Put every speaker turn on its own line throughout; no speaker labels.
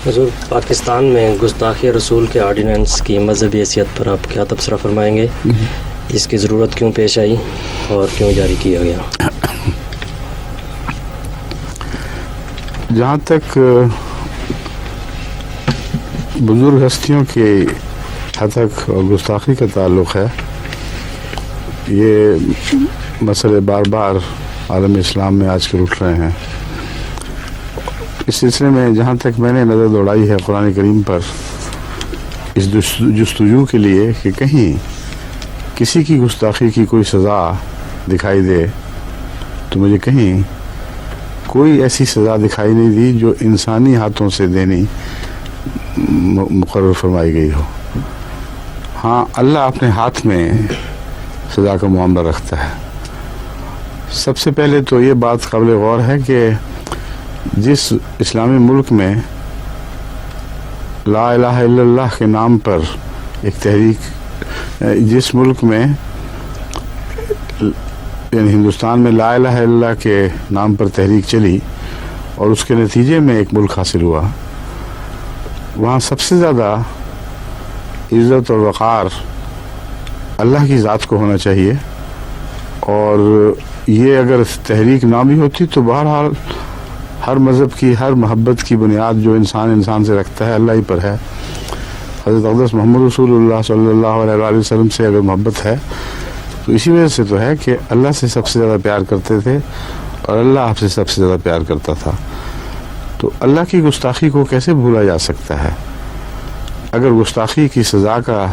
حضور، پاکستان میں گستاخی رسول کے آرڈیننس کی مذہبی حیثیت پر آپ کیا تبصرہ فرمائیں گے؟ اس کی ضرورت کیوں پیش آئی اور کیوں جاری کیا گیا؟
جہاں تک بزرگ ہستیوں کے ہتک اور گستاخی کا تعلق ہے، یہ مسئلے بار بار عالم اسلام میں آج کل اٹھ رہے ہیں۔ اس سلسلے میں جہاں تک میں نے نظر دوڑائی ہے قرآن کریم پر، اس جستجو کے لیے کہ کہیں کسی کی گستاخی کی کوئی سزا دکھائی دے، تو مجھے کہیں کوئی ایسی سزا دکھائی نہیں دی جو انسانی ہاتھوں سے دینی مقرر فرمائی گئی ہو۔ ہاں، اللہ اپنے ہاتھ میں سزا کا معاملہ رکھتا ہے۔ سب سے پہلے تو یہ بات قابل غور ہے کہ جس اسلامی ملک میں لا الہ الا اللہ کے نام پر ایک تحریک، جس ملک میں یعنی ہندوستان میں لا الہ الا اللہ کے نام پر تحریک چلی اور اس کے نتیجے میں ایک ملک حاصل ہوا، وہاں سب سے زیادہ عزت اور وقار اللہ کی ذات کو ہونا چاہیے، اور یہ اگر تحریک نہ بھی ہوتی تو بہرحال ہر مذہب کی، ہر محبت کی بنیاد جو انسان سے رکھتا ہے اللہ ہی پر ہے۔ حضرت اقدس محمد رسول اللہ صلی اللہ علیہ وآلہ وسلم سے اگر محبت ہے تو اسی وجہ سے تو ہے کہ اللہ سے سب سے زیادہ پیار کرتے تھے اور اللہ آپ سے سب سے زیادہ پیار کرتا تھا۔ تو اللہ کی گستاخی کو کیسے بھولا جا سکتا ہے؟ اگر گستاخی کی سزا کا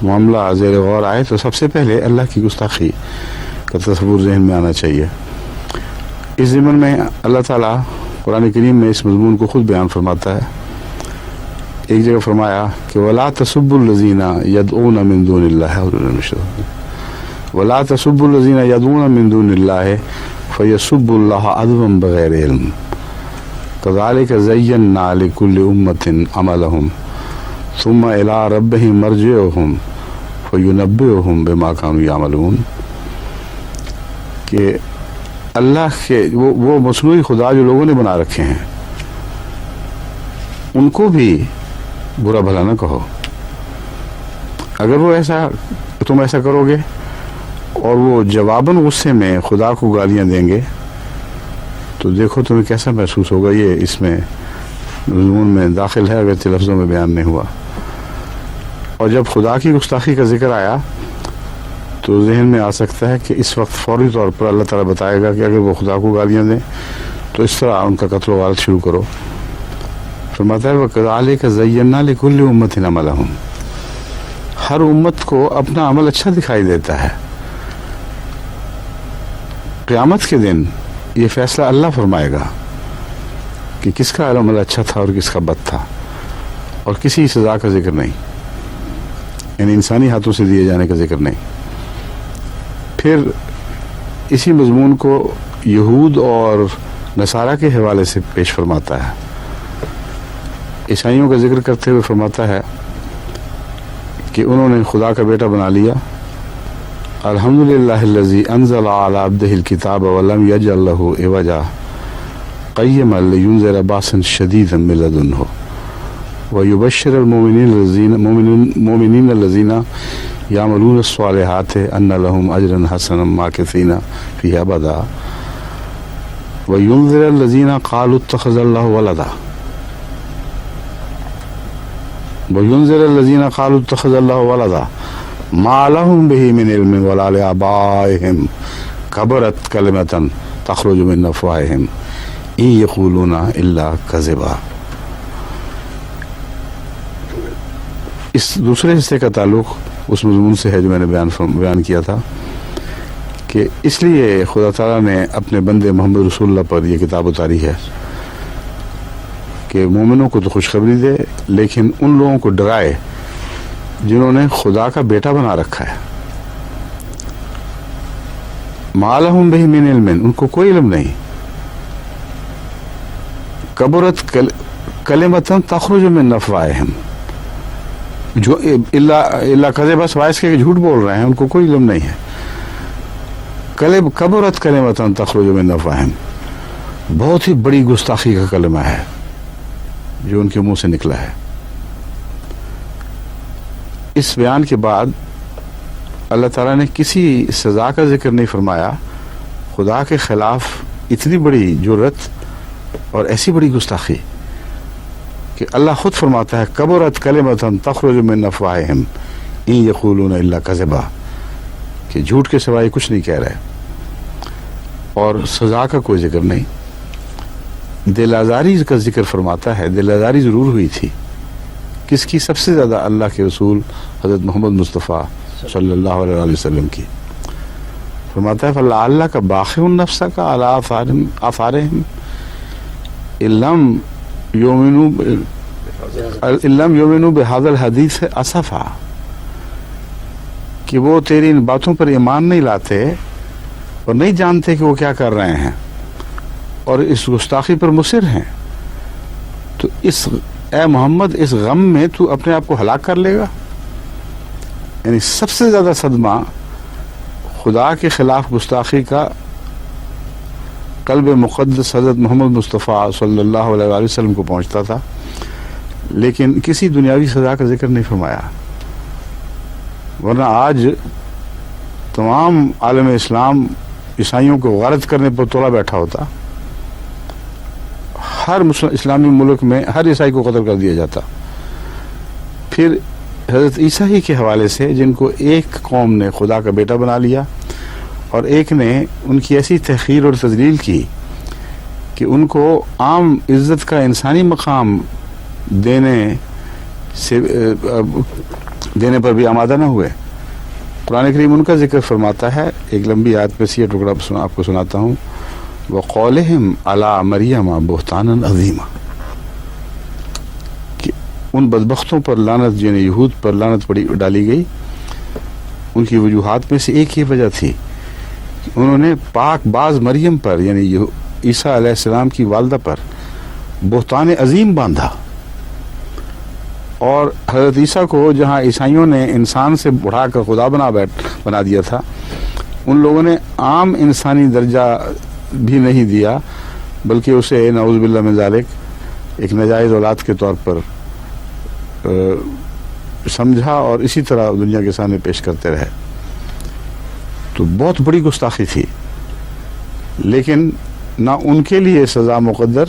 معاملہ زیر غور آئے تو سب سے پہلے اللہ کی گستاخی کا تصور ذہن میں آنا چاہیے۔ اس ضمن میں اللہ تعالیٰ قرآن کریم میں اس مضمون کو خود بیان فرماتا ہے۔ ایک جگہ فرمایا کہ وَلَا تَسُبُّوا الَّذِينَ يَدْعُونَ مِن دُونِ اللَّهِ وَلَا تَسُبُّوا الَّذِينَ يَدْعُونَ مِن دُونِ اللَّهِ فَيَسُبُّوا اللَّهَ عَدْوًا بِغَيْرِ عِلْمٍ كَذَلِكَ زَيَّنَّا لِكُلِّ أُمَّةٍ عَمَلَهُمْ ثُمَّ إِلَىٰ رَبِّهِمْ مَرْجِعُهُمْ فَيُنَبِّئُهُم بِمَا كَانُوا يَعْمَلُونَ، کہ اللہ کے وہ مصنوعی خدا جو لوگوں نے بنا رکھے ہیں ان کو بھی برا بھلا نہ کہو۔ اگر تم ایسا کرو گے اور وہ جواباً غصے میں خدا کو گالیاں دیں گے تو دیکھو تمہیں کیسا محسوس ہوگا۔ یہ اس میں مضمون میں داخل ہے اگرچہ لفظوں میں بیان نہیں ہوا۔ اور جب خدا کی گستاخی کا ذکر آیا تو ذہن میں آ سکتا ہے کہ اس وقت فوری طور پر اللہ تعالیٰ بتائے گا کہ اگر وہ خدا کو گالیاں دیں تو اس طرح ان کا قتل و غارت شروع کرو۔ فرماتا ہے وَكَذَلِكَ زَيَّنَّا لِكُلِّ أُمَّةٍ عَمَلَهُمْ، ہر امت کو اپنا عمل اچھا دکھائی دیتا ہے۔ قیامت کے دن یہ فیصلہ اللہ فرمائے گا کہ کس کا عمل اچھا تھا اور کس کا بد تھا، اور کسی سزا کا ذکر نہیں، یعنی انسانی ہاتھوں سے دیے جانے کا ذکر نہیں۔ پھر اسی مضمون کو یہود اور نصارہ کے حوالے سے پیش فرماتا ہے۔ عیسائیوں کا ذکر کرتے ہوئے فرماتا ہے کہ انہوں نے خدا کا بیٹا بنا لیا۔ الحمدللہ الذی انزل علی عبدہ الکتاب ولم یجعل لہ عوجا قیما لینذر باسا شدیدا من لدنہ ویبشر المؤمنین الذین یعملون الصالحات ان لهم اجرا حسنا ماکثین فیہ ابدا وینذر الذین قالوا اتخذ اللہ ولدا وینذر الذین قالوا اتخذ اللہ ولدا ما لهم به من علم ولا لآبائهم کبرت کلمۃ تخرج من افواہہم ان یقولون الا کذبا۔ اس دوسرے حصے کا تعلق اس مضمون سے ہے جو میں نے بیان کیا تھا کہ اس لیے خدا تعالیٰ نے اپنے بندے محمد رسول اللہ پر یہ کتاب اتاری ہے کہ مومنوں کو تو خوشخبری دے لیکن ان لوگوں کو ڈرائے جنہوں نے خدا کا بیٹا بنا رکھا ہے۔ ما لہم بہ من علم، ان کو کوئی علم نہیں۔ کبرت کلمۃ تخرج من افواہہم، جو اللہ کذب سوائے اس کے کہ جھوٹ بول رہے ہیں، ان کو کوئی علم نہیں ہے۔ کبرت کلمۃ تخرج من افواہہم، بہت ہی بڑی گستاخی کا کلمہ ہے، جو ان کے منہ سے نکلا ہے۔ اس بیان کے بعد اللہ تعالیٰ نے کسی سزا کا ذکر نہیں فرمایا۔ خدا کے خلاف اتنی بڑی جرت اور ایسی بڑی گستاخی کہ اللہ خود فرماتا ہے کبرت کلمۃ تخرج من افواہہم ان یقولون الا کذبا، کہ جھوٹ کے سوائے کچھ نہیں کہہ رہے، اور سزا کا کوئی ذکر نہیں۔ دل آزاری کا ذکر فرماتا ہے۔ دل آزاری ضرور ہوئی تھی، کس کی؟ سب سے زیادہ اللہ کے رسول حضرت محمد مصطفیٰ صلی اللہ علیہ وسلم کی۔ فرماتا ہے فَلَعَلَّكَ بَاخِعٌ نَفْسَكَ عَلَىٰ آثَارِهِمْ إِن لَّمْ يُؤْمِنُوا بِهَٰذَا الْحَدِيثِ أَسَفًا، کہ وہ تیری ان باتوں پر ایمان نہیں لاتے اور نہیں جانتے کہ وہ کیا کر رہے ہیں اور اس گستاخی پر مصر ہیں، تو اس اے محمد اس غم میں تو اپنے آپ کو ہلاک کر لے گا۔ یعنی سب سے زیادہ صدمہ خدا کے خلاف گستاخی کا قلب مقدس حضرت محمد مصطفیٰ صلی اللہ علیہ وآلہ وسلم کو پہنچتا تھا، لیکن کسی دنیاوی سزا کا ذکر نہیں فرمایا۔ ورنہ آج تمام عالم اسلام عیسائیوں کو غارت کرنے پر تولا بیٹھا ہوتا، ہر اسلامی ملک میں ہر عیسائی کو قتل کر دیا جاتا۔ پھر حضرت عیسیٰ ہی کے حوالے سے، جن کو ایک قوم نے خدا کا بیٹا بنا لیا اور ایک نے ان کی ایسی تحقیر اور تذلیل کی کہ ان کو عام عزت کا انسانی مقام دینے پر بھی آمادہ نہ ہوئے۔ قرآن کریم ان کا ذکر فرماتا ہے، ایک لمبی آیت میں سے یہ ٹکڑا آپ کو سناتا ہوں، وَقَوْلِهِمْ عَلَىٰ مَرْيَمَ بُهْتَانًا عَظِيمًا، کہ ان بدبختوں پر لعنت، جنہیں یہود پر لعنت ڈالی گئی، ان کی وجوہات میں سے ایک یہ وجہ تھی کہ انہوں نے پاک باز مریم پر، یعنی عیسیٰ علیہ السلام کی والدہ پر بہتان عظیم باندھا، اور حضرت عیسیٰ کو جہاں عیسائیوں نے انسان سے بڑھا کر خدا بنا دیا تھا، ان لوگوں نے عام انسانی درجہ بھی نہیں دیا، بلکہ اسے نعوذ باللہ من ذالک ایک ناجائز اولاد کے طور پر سمجھا اور اسی طرح دنیا کے سامنے پیش کرتے رہے۔ تو بہت بڑی گستاخی تھی، لیکن نہ ان کے لیے سزا مقدر،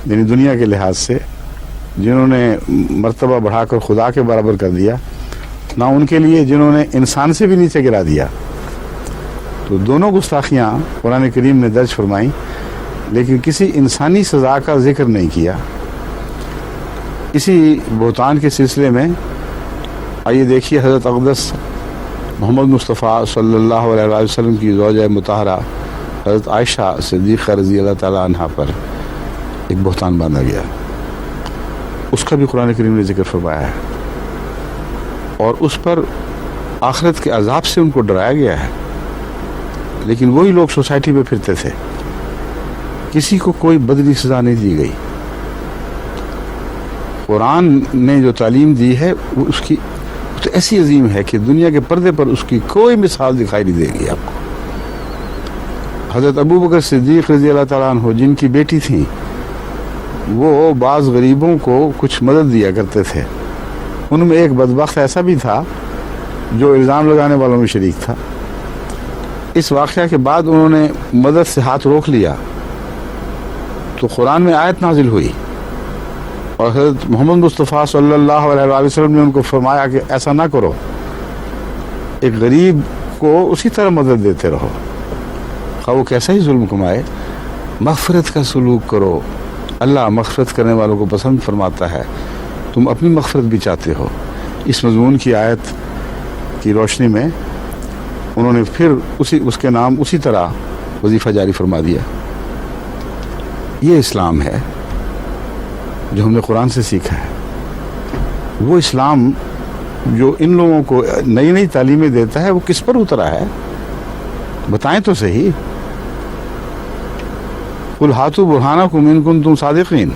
یعنی دنیا کے لحاظ سے جنہوں نے مرتبہ بڑھا کر خدا کے برابر کر دیا، نہ ان کے لیے جنہوں نے انسان سے بھی نیچے گرا دیا۔ تو دونوں گستاخیاں قرآن کریم نے درج فرمائیں، لیکن کسی انسانی سزا کا ذکر نہیں کیا۔ اسی بہتان کے سلسلے میں آئیے دیکھیے حضرت اقدس محمد مصطفیٰ صلی اللہ علیہ وسلم کی زوجہ مطہرہ حضرت عائشہ صدیقہ رضی اللہ تعالیٰ عنہا پر ایک بہتان باندھا گیا، اس کا بھی قرآن کریم نے ذکر فرمایا ہے، اور اس پر آخرت کے عذاب سے ان کو ڈرایا گیا ہے، لیکن وہی لوگ سوسائٹی میں پھرتے تھے، کسی کو کوئی بدلی سزا نہیں دی گئی۔ قرآن نے جو تعلیم دی ہے وہ اس کی تو ایسی عظیم ہے کہ دنیا کے پردے پر اس کی کوئی مثال دکھائی نہیں دے گی آپ کو۔ حضرت ابو بکر صدیق رضی اللہ تعالیٰ عنہ، جن کی بیٹی تھیں، وہ بعض غریبوں کو کچھ مدد دیا کرتے تھے، ان میں ایک بدبخت ایسا بھی تھا جو الزام لگانے والوں میں شریک تھا۔ اس واقعہ کے بعد انہوں نے مدد سے ہاتھ روک لیا تو قرآن میں آیت نازل ہوئی، اور حضرت محمد مصطفیٰ صلی اللہ علیہ وآلہ وسلم نے ان کو فرمایا کہ ایسا نہ کرو، ایک غریب کو اسی طرح مدد دیتے رہو، خواہ وہ کیسا ہی ظلم کمائے، مغفرت کا سلوک کرو، اللہ مغفرت کرنے والوں کو پسند فرماتا ہے، تم اپنی مغفرت بھی چاہتے ہو۔ اس مضمون کی آیت کی روشنی میں انہوں نے پھر اس کے نام اسی طرح وظیفہ جاری فرما دیا۔ یہ اسلام ہے جو ہم نے قرآن سے سیکھا ہے، وہ اسلام جو ان لوگوں کو نئی نئی تعلیمیں دیتا ہے، وہ کس پر اترا ہے؟ بتائیں تو صحیح۔ قل ہاتوا برہانکم ان کنتم صادقین،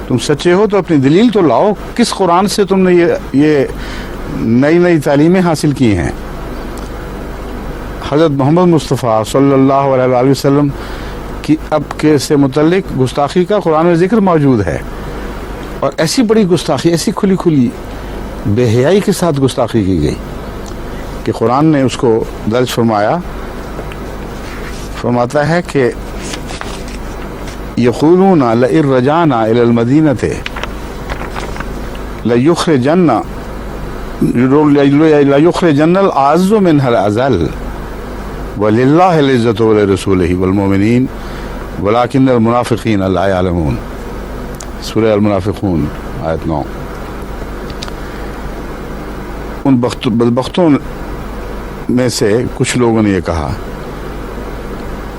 تم سچے ہو تو اپنی دلیل تو لاؤ، کس قرآن سے تم نے یہ نئی نئی تعلیمیں حاصل کی ہیں؟ حضرت محمد مصطفیٰ صلی اللہ علیہ وآلہ وسلم کی اب کے سے متعلق گستاخی کا قرآن میں ذکر موجود ہے، اور ایسی بڑی گستاخی، ایسی کھلی کھلی بے حیائی کے ساتھ گستاخی کی گئی کہ قرآن نے اس کو درج فرمایا، فرماتا ہے کہ یقولون لئن رجعنا الی المدینۃ لیخرجن الاعز منها الاذل وللہ العزۃ ولرسولہ والمؤمنین ولکن المنافقین لا یعلمون۔ سورہ المنافقون آیت 9۔ ان بدبختوں میں سے کچھ لوگوں نے یہ کہا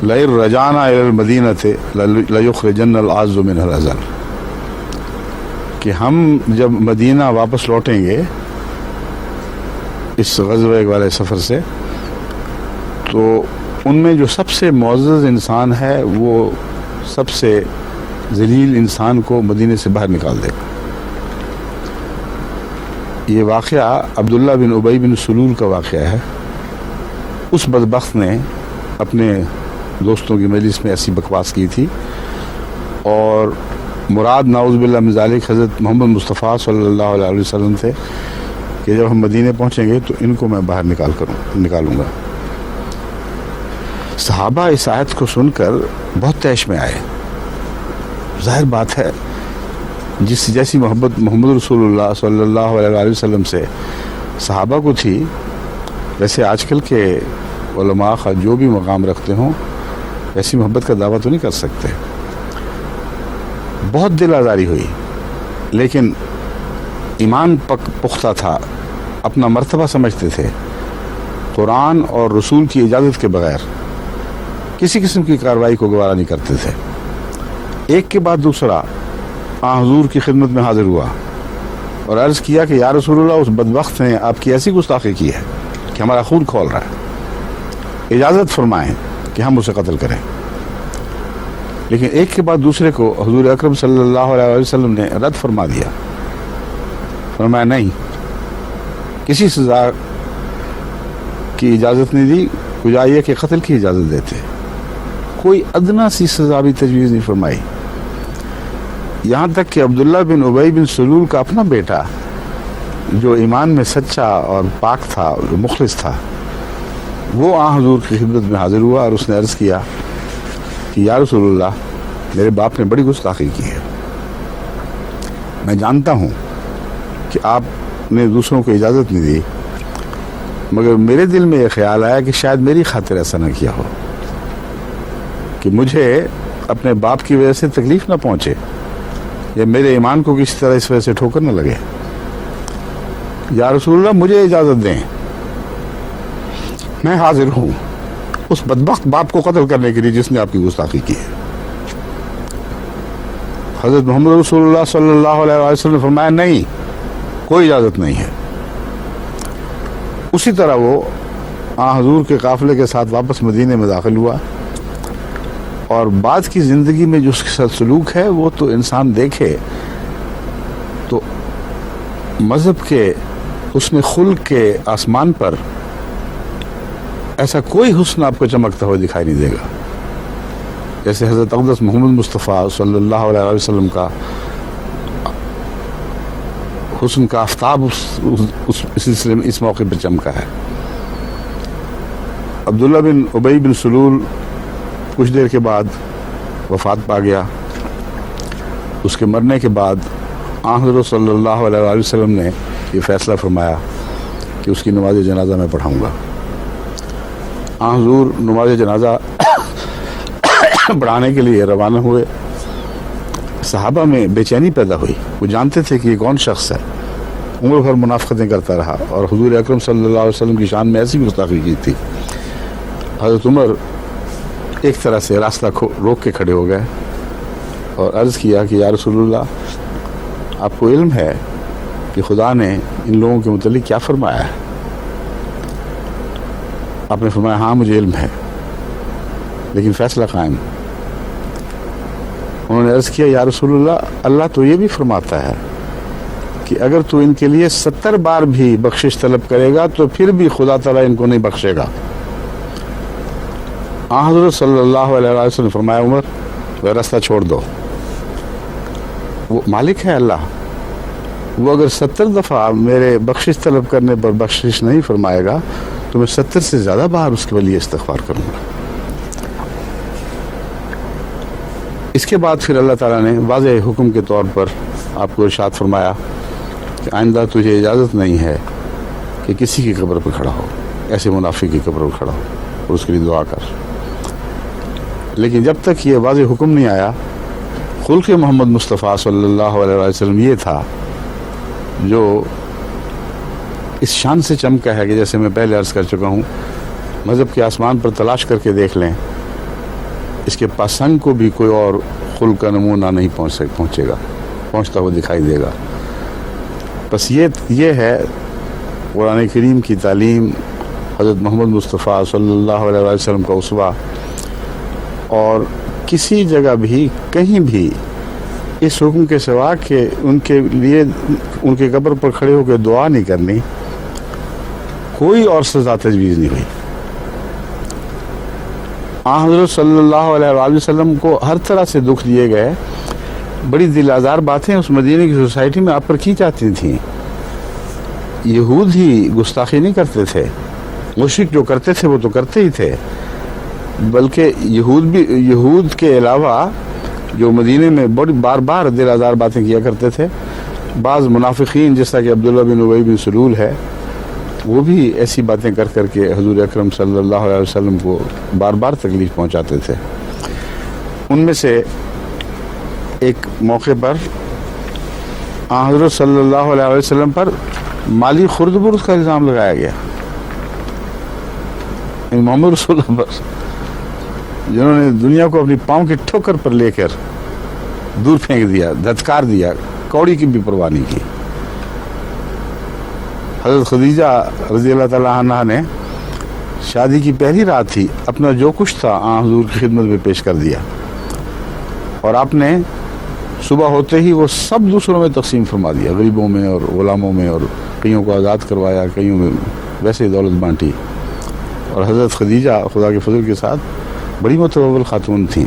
لئن رجعنا الی المدینۃ لیخرجن الاعز منها الاذل، کہ ہم جب مدینہ واپس لوٹیں گے اس غزوے والے سفر سے، تو ان میں جو سب سے معزز انسان ہے وہ سب سے ذلیل انسان کو مدینے سے باہر نکال دے گا۔ یہ واقعہ عبداللہ بن ابی بن سلول کا واقعہ ہے۔ اس بدبخت نے اپنے دوستوں کی مجلس میں ایسی بکواس کی تھی، اور مراد نعوذ باللہ من ذالک حضرت محمد مصطفیٰ صلی اللہ علیہ وسلم تھے کہ جب ہم مدینے پہنچیں گے تو ان کو میں باہر نکالوں گا۔ صحابہ اس آیت کو سن کر بہت طیش میں آئے۔ ظاہر بات ہے جیسی محبت محمد رسول اللہ صلی اللہ علیہ وسلم سے صحابہ کو تھی، ویسے آج کل کے علماء جو بھی مقام رکھتے ہوں ایسی محبت کا دعویٰ تو نہیں کر سکتے۔ بہت دل آزاری ہوئی، لیکن ایمان پختہ تھا، اپنا مرتبہ سمجھتے تھے، قرآن اور رسول کی اجازت کے بغیر کسی قسم کی کارروائی کو گوارا نہیں کرتے تھے۔ ایک کے بعد دوسرا حضور کی خدمت میں حاضر ہوا اور عرض کیا کہ یا رسول اللہ، اس بدبخت نے آپ کی ایسی گستاخی کی ہے کہ ہمارا خون کھول رہا ہے، اجازت فرمائیں کہ ہم اسے قتل کریں۔ لیکن ایک کے بعد دوسرے کو حضور اکرم صلی اللہ علیہ وسلم نے رد فرما دیا، فرمایا نہیں، کسی سزا کی اجازت نہیں دی، بجائے یہ کہ قتل کی اجازت دیتے، کوئی ادنا سی سزا بھی تجویز نہیں فرمائی۔ یہاں تک کہ عبداللہ بن ابی بن سلول کا اپنا بیٹا جو ایمان میں سچا اور پاک تھا، جو مخلص تھا، وہ حضور کی خدمت میں حاضر ہوا اور اس نے عرض کیا کہ یا رسول اللہ، میرے باپ نے بڑی گستاخی کی ہے، میں جانتا ہوں کہ آپ نے دوسروں کو اجازت نہیں دی، مگر میرے دل میں یہ خیال آیا کہ شاید میری خاطر ایسا نہ کیا ہو کہ مجھے اپنے باپ کی وجہ سے تکلیف نہ پہنچے، یا میرے ایمان کو کسی طرح اس وجہ سے ٹھوکر نہ لگے۔ یا رسول اللہ، مجھے اجازت دیں، میں حاضر ہوں اس بدبخت باپ کو قتل کرنے کے لیے جس نے آپ کی گستاخی کی ہے۔ حضرت محمد رسول اللہ صلی اللہ علیہ وسلم نے فرمایا نہیں، کوئی اجازت نہیں ہے۔ اسی طرح وہ حضور کے قافلے کے ساتھ واپس مدینے میں داخل ہوا، اور بعد کی زندگی میں جو اس کے ساتھ سلوک ہے وہ تو انسان دیکھے تو مذہب کے حسن خلق کے آسمان پر ایسا کوئی حسن آپ کو چمکتا ہوا دکھائی نہیں دے گا جیسے حضرت اقدس محمد مصطفیٰ صلی اللہ علیہ وسلم کا حسن کا آفتاب اس سلسلے میں اس موقع پر چمکا ہے۔ عبداللہ بن ابی بن سلول کچھ دیر کے بعد وفات پا گیا۔ اس کے مرنے کے بعد حضرت صلی اللہ علیہ وسلم نے یہ فیصلہ فرمایا کہ اس کی نماز جنازہ میں پڑھاؤں گا۔ حضور نماز جنازہ پڑھانے کے لیے روانہ ہوئے۔ صحابہ میں بے چینی پیدا ہوئی، وہ جانتے تھے کہ یہ کون شخص ہے، عمر بھر منافقتیں کرتا رہا اور حضور اکرم صلی اللہ علیہ وسلم کی شان میں ایسی گستاخی کی تھی۔ حضرت عمر ایک طرح سے راستہ روک کے کھڑے ہو گئے اور عرض کیا کہ یا رسول اللہ، آپ کو علم ہے کہ خدا نے ان لوگوں کے متعلق کیا فرمایا ہے؟ آپ نے فرمایا ہاں مجھے علم ہے، لیکن فیصلہ قائم۔ انہوں نے عرض کیا یا رسول اللہ، اللہ تو یہ بھی فرماتا ہے کہ اگر تو ان کے لیے 70 بار بھی بخشش طلب کرے گا تو پھر بھی خدا تعالیٰ ان کو نہیں بخشے گا۔ حضرت صلی اللہ علیہ وسلم نے فرمایا عمر، وہ راستہ چھوڑ دو، وہ مالک ہے اللہ. وہ اگر 70 دفعہ میرے بخشش طلب کرنے پر بخشش نہیں فرمائے گا تو میں 70 سے زیادہ بار اس کے لیے استغفار کروں گا. اس کے بعد پھر اللہ تعالیٰ نے واضح حکم کے طور پر آپ کو ارشاد فرمایا کہ آئندہ تجھے اجازت نہیں ہے کہ کسی کی قبر پہ کھڑا ہو، ایسے منافق کی قبر پہ کھڑا ہو اور اس کے لیے دعا کر. لیکن جب تک یہ واضح حکم نہیں آیا، خلق محمد مصطفیٰ صلی اللہ علیہ وسلم یہ تھا جو اس شان سے چمکا ہے کہ جیسے میں پہلے عرض کر چکا ہوں، مذہب کے آسمان پر تلاش کر کے دیکھ لیں، اس کے پاسنگ کو بھی کوئی اور خلق کا نمونہ نہیں پہنچے گا، پہنچتا ہوا دکھائی دے گا. بس یہ ہے قرآن کریم کی تعلیم، حضرت محمد مصطفیٰ صلی اللہ علیہ وسلم کا اسوہ. اور کسی جگہ بھی کہیں بھی اس حکم کے سوا کہ ان کے لیے ان کے قبر پر کھڑے ہو کے دعا نہیں کرنی، کوئی اور سزا تجویز نہیں ہوئی. حضرت صلی اللہ علیہ وآلہ وسلم کو ہر طرح سے دکھ دیے گئے. بڑی دل آزار باتیں اس مدینے کی سوسائٹی میں آپ پر کی جاتی تھیں. یہود ہی گستاخی نہیں کرتے تھے، مشرک جو کرتے تھے وہ تو کرتے ہی تھے، بلکہ یہود کے علاوہ جو مدینے میں بڑی بار بار دل آزار باتیں کیا کرتے تھے. بعض منافقین جیسا کہ عبداللہ بن ابی بن سلول ہے، وہ بھی ایسی باتیں کر کر کے حضور اکرم صلی اللہ علیہ وسلم کو بار بار تکلیف پہنچاتے تھے. ان میں سے ایک موقع پر حضرت صلی اللہ علیہ وسلم پر مالی خرد برد کا الزام لگایا گیا. محمد رسول اللہ پر، جنہوں نے دنیا کو اپنی پاؤں کی ٹھوکر پر لے کر دور پھینک دیا، دھتکار دیا، کوڑی کی بھی پرواہ نہیں کی. حضرت خدیجہ رضی اللہ تعالیٰ عنہ نے شادی کی پہلی رات تھی، اپنا جو کچھ تھا حضور کی خدمت میں پیش کر دیا، اور آپ نے صبح ہوتے ہی وہ سب دوسروں میں تقسیم فرما دیا، غریبوں میں اور غلاموں میں، اور کئیوں کو آزاد کروایا، کئیوں میں ویسے ہی دولت بانٹی. اور حضرت خدیجہ خدا کے فضل کے ساتھ بڑی متوول خاتون تھیں،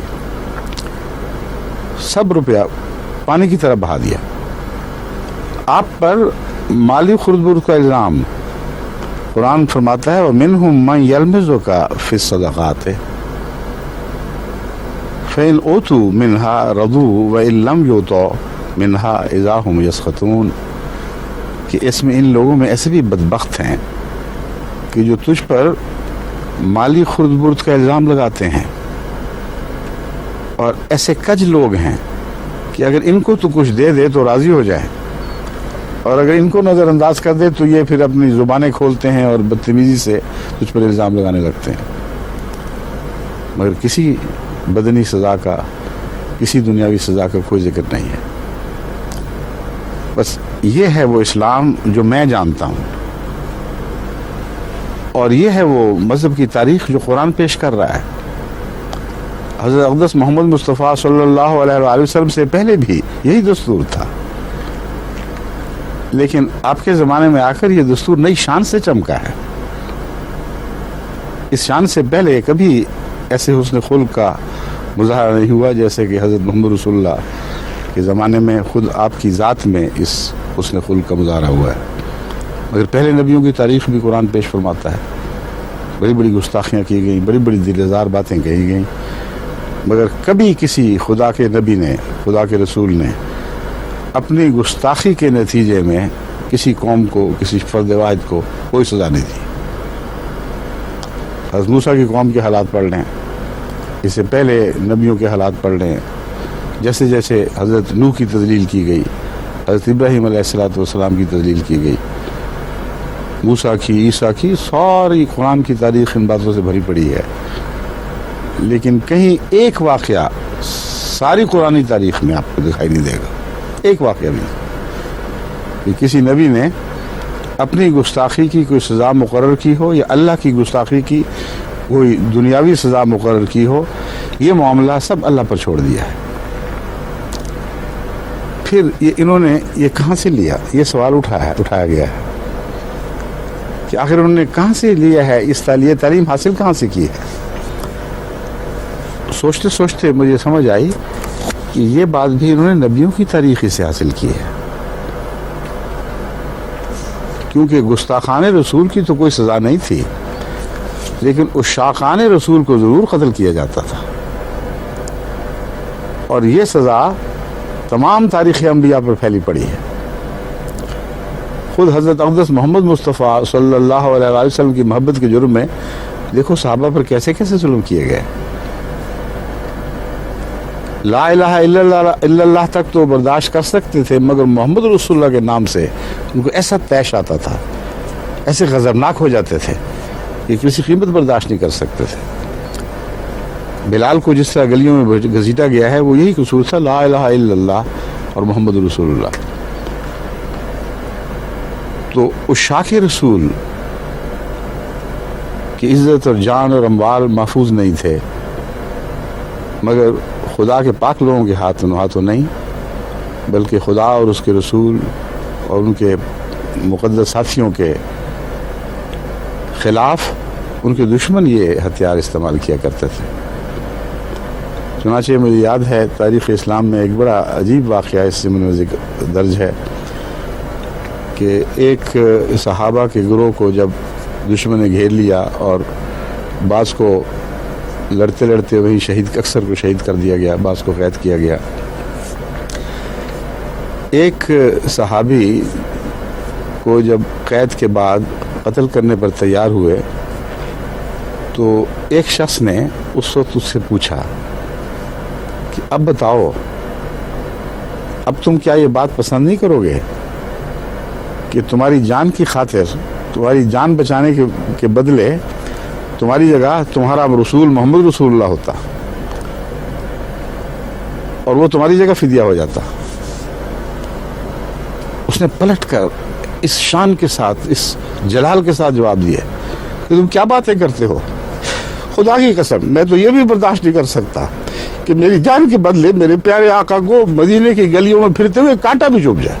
سب روپیہ پانی کی طرح بہا دیا. آپ پر مالی خرد برد کا الزام، قرآن فرماتا ہے وَمِنْهُمْ مَنْ يَلْمِزُكَ فِي الصَّدَقَاتِ فَإِنْ أُوتُوا مِنْهَا رَضُوا وَإِنْ لَمْ يُؤْتَوْا مِنْهَا إِذَا هُمْ يَسْخَطُونَ. کہ اس میں ان لوگوں میں ایسے بھی بدبخت ہیں کہ جو تجھ پر مالی خرد برد کا الزام لگاتے ہیں، اور ایسے کج لوگ ہیں کہ اگر ان کو تو کچھ دے دے تو راضی ہو جائے، اور اگر ان کو نظر انداز کر دے تو یہ پھر اپنی زبانیں کھولتے ہیں اور بدتمیزی سے تجھ پر الزام لگانے لگتے ہیں. مگر کسی بدنی سزا کا، کسی دنیاوی سزا کا کوئی ذکر نہیں ہے. بس یہ ہے وہ اسلام جو میں جانتا ہوں، اور یہ ہے وہ مذہب کی تاریخ جو قرآن پیش کر رہا ہے. حضرت اقدس محمد مصطفیٰ صلی اللہ علیہ وآلہ وسلم سے پہلے بھی یہی دستور تھا، لیکن آپ کے زمانے میں آ کر یہ دستور نئی شان سے چمکا ہے. اس شان سے پہلے کبھی ایسے حسن خلق کا مظاہرہ نہیں ہوا جیسے کہ حضرت محمد رسول اللہ کے زمانے میں خود آپ کی ذات میں اس حسن خلق کا مظاہرہ ہوا ہے. مگر پہلے نبیوں کی تاریخ بھی قرآن پیش فرماتا ہے، بڑی بڑی گستاخیاں کی گئیں، بڑی بڑی دلزار باتیں کہی گئیں، مگر کبھی کسی خدا کے نبی نے، خدا کے رسول نے اپنی گستاخی کے نتیجے میں کسی قوم کو، کسی فرد واحد کو کوئی سزا نہیں دی. حضرت موسیٰ کی قوم کے حالات پڑھ لیں، اس سے پہلے نبیوں کے حالات پڑھ لیں، جیسے جیسے حضرت نوح کی تذلیل کی گئی، حضرت ابراہیم علیہ السلام کی تذلیل کی گئی، موسیٰ کی، عیسیٰ کی، ساری قرآن کی تاریخ ان باتوں سے بھری پڑی ہے. لیکن کہیں ایک واقعہ ساری قرآنی تاریخ میں آپ کو دکھائی نہیں دے گا، ایک واقعہ نہیں کہ کسی نبی نے اپنی گستاخی کی کوئی سزا مقرر کی ہو، یا اللہ کی گستاخی کی کوئی دنیاوی سزا مقرر کی ہو. یہ معاملہ سب اللہ پر چھوڑ دیا ہے. پھر انہوں نے یہ کہاں سے لیا؟ یہ سوال اٹھایا گیا ہے کہ آخر انہوں نے کہاں سے لیا ہے، اس یہ تعلیم حاصل کہاں سے کی ہے. سوچتے سوچتے مجھے سمجھ آئی کہ یہ بات بھی انہوں نے نبیوں کی تاریخ سے حاصل کی ہے، کیونکہ گستاخان رسول کی تو کوئی سزا نہیں تھی، لیکن عشاقان رسول کو ضرور قتل کیا جاتا تھا، اور یہ سزا تمام تاریخ انبیاء پر پھیلی پڑی ہے۔ خود حضرت اقدس محمد مصطفیٰ صلی اللہ علیہ وآلہ وسلم کی محبت کے جرم میں دیکھو صحابہ پر کیسے کیسے ظلم کیے گئے۔ لا الہ الا اللہ تک تو برداشت کر سکتے تھے، مگر محمد رسول اللہ کے نام سے ان کو ایسا طیش آتا تھا، ایسے غضبناک ہو جاتے تھے کہ کسی قیمت برداشت نہیں کر سکتے تھے۔ بلال کو جس طرح گلیوں میں گھسیٹا گیا ہے وہ یہی قصور تھا، لا الہ الا اللہ اور محمد رسول اللہ۔ تو عشاق رسول کی عزت اور جان اور اموال محفوظ نہیں تھے، مگر خدا کے پاک لوگوں کے ہاتھوں نہیں، بلکہ خدا اور اس کے رسول اور ان کے مقدس ساتھیوں کے خلاف ان کے دشمن یہ ہتھیار استعمال کیا کرتے تھے۔ چنانچہ مجھے یاد ہے تاریخ اسلام میں ایک بڑا عجیب واقعہ اس ضمن میں ذکر درج ہے کہ ایک صحابہ کے گروہ کو جب دشمن نے گھیر لیا اور بعض کو لڑتے لڑتے وہی اکثر کو شہید کر دیا گیا، بعض کو قید کیا گیا۔ ایک صحابی کو جب قید کے بعد قتل کرنے پر تیار ہوئے تو ایک شخص نے اس وقت اس سے پوچھا کہ اب بتاؤ، اب تم کیا یہ بات پسند نہیں کرو گے کہ تمہاری جان کی خاطر، تمہاری جان بچانے کے بدلے تمہاری جگہ تمہارا رسول محمد رسول اللہ ہوتا اور وہ تمہاری جگہ فدیہ ہو جاتا؟ اس نے پلٹ کر اس شان کے ساتھ، اس جلال کے ساتھ جواب دیا کہ تم کیا باتیں کرتے ہو، خدا کی قسم میں تو یہ بھی برداشت نہیں کر سکتا کہ میری جان کے بدلے میرے پیارے آقا کو مدینے کی گلیوں میں پھرتے ہوئے کانٹا بھی چبھ جائے۔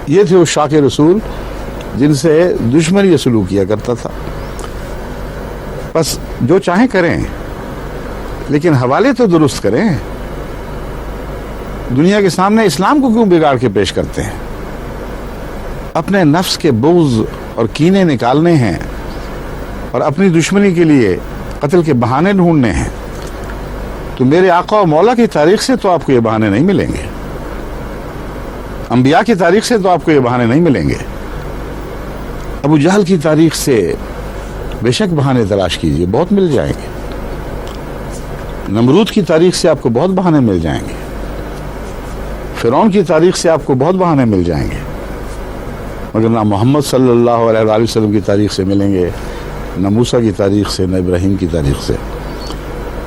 یہ تھے عشاق رسول جن سے دشمن یہ سلوک کیا کرتا تھا۔ بس جو چاہیں کریں، لیکن حوالے تو درست کریں۔ دنیا کے سامنے اسلام کو کیوں بگاڑ کے پیش کرتے ہیں؟ اپنے نفس کے بغض اور کینے نکالنے ہیں اور اپنی دشمنی کے لیے قتل کے بہانے ڈھونڈنے ہیں، تو میرے آقا و مولا کی تاریخ سے تو آپ کو یہ بہانے نہیں ملیں گے، انبیاء کی تاریخ سے تو آپ کو یہ بہانے نہیں ملیں گے۔ ابو جہل کی تاریخ سے بے شک بہانے تلاش کیجئے، بہت مل جائیں گے۔ نمرود کی تاریخ سے آپ کو بہت بہانے مل جائیں گے، فرعون کی تاریخ سے آپ کو بہت بہانے مل جائیں گے، مگر نہ محمد صلی اللہ علیہ وآلہ وسلم کی تاریخ سے ملیں گے، نہ موسیٰ کی تاریخ سے، نہ ابراہیم کی تاریخ سے۔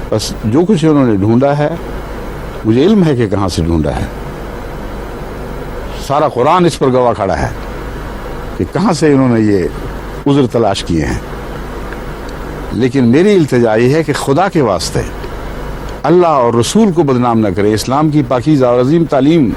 بس جو کچھ انہوں نے ڈھونڈا ہے، مجھے علم ہے کہ کہاں سے ڈھونڈا ہے، سارا قرآن اس پر گواہ کھڑا ہے کہ کہاں سے انہوں نے یہ عذر تلاش کیے ہیں۔ لیکن میری التجا یہ ہے کہ خدا کے واسطے اللہ اور رسول کو بدنام نہ کرے، اسلام کی پاکیزہ اور عظیم تعلیم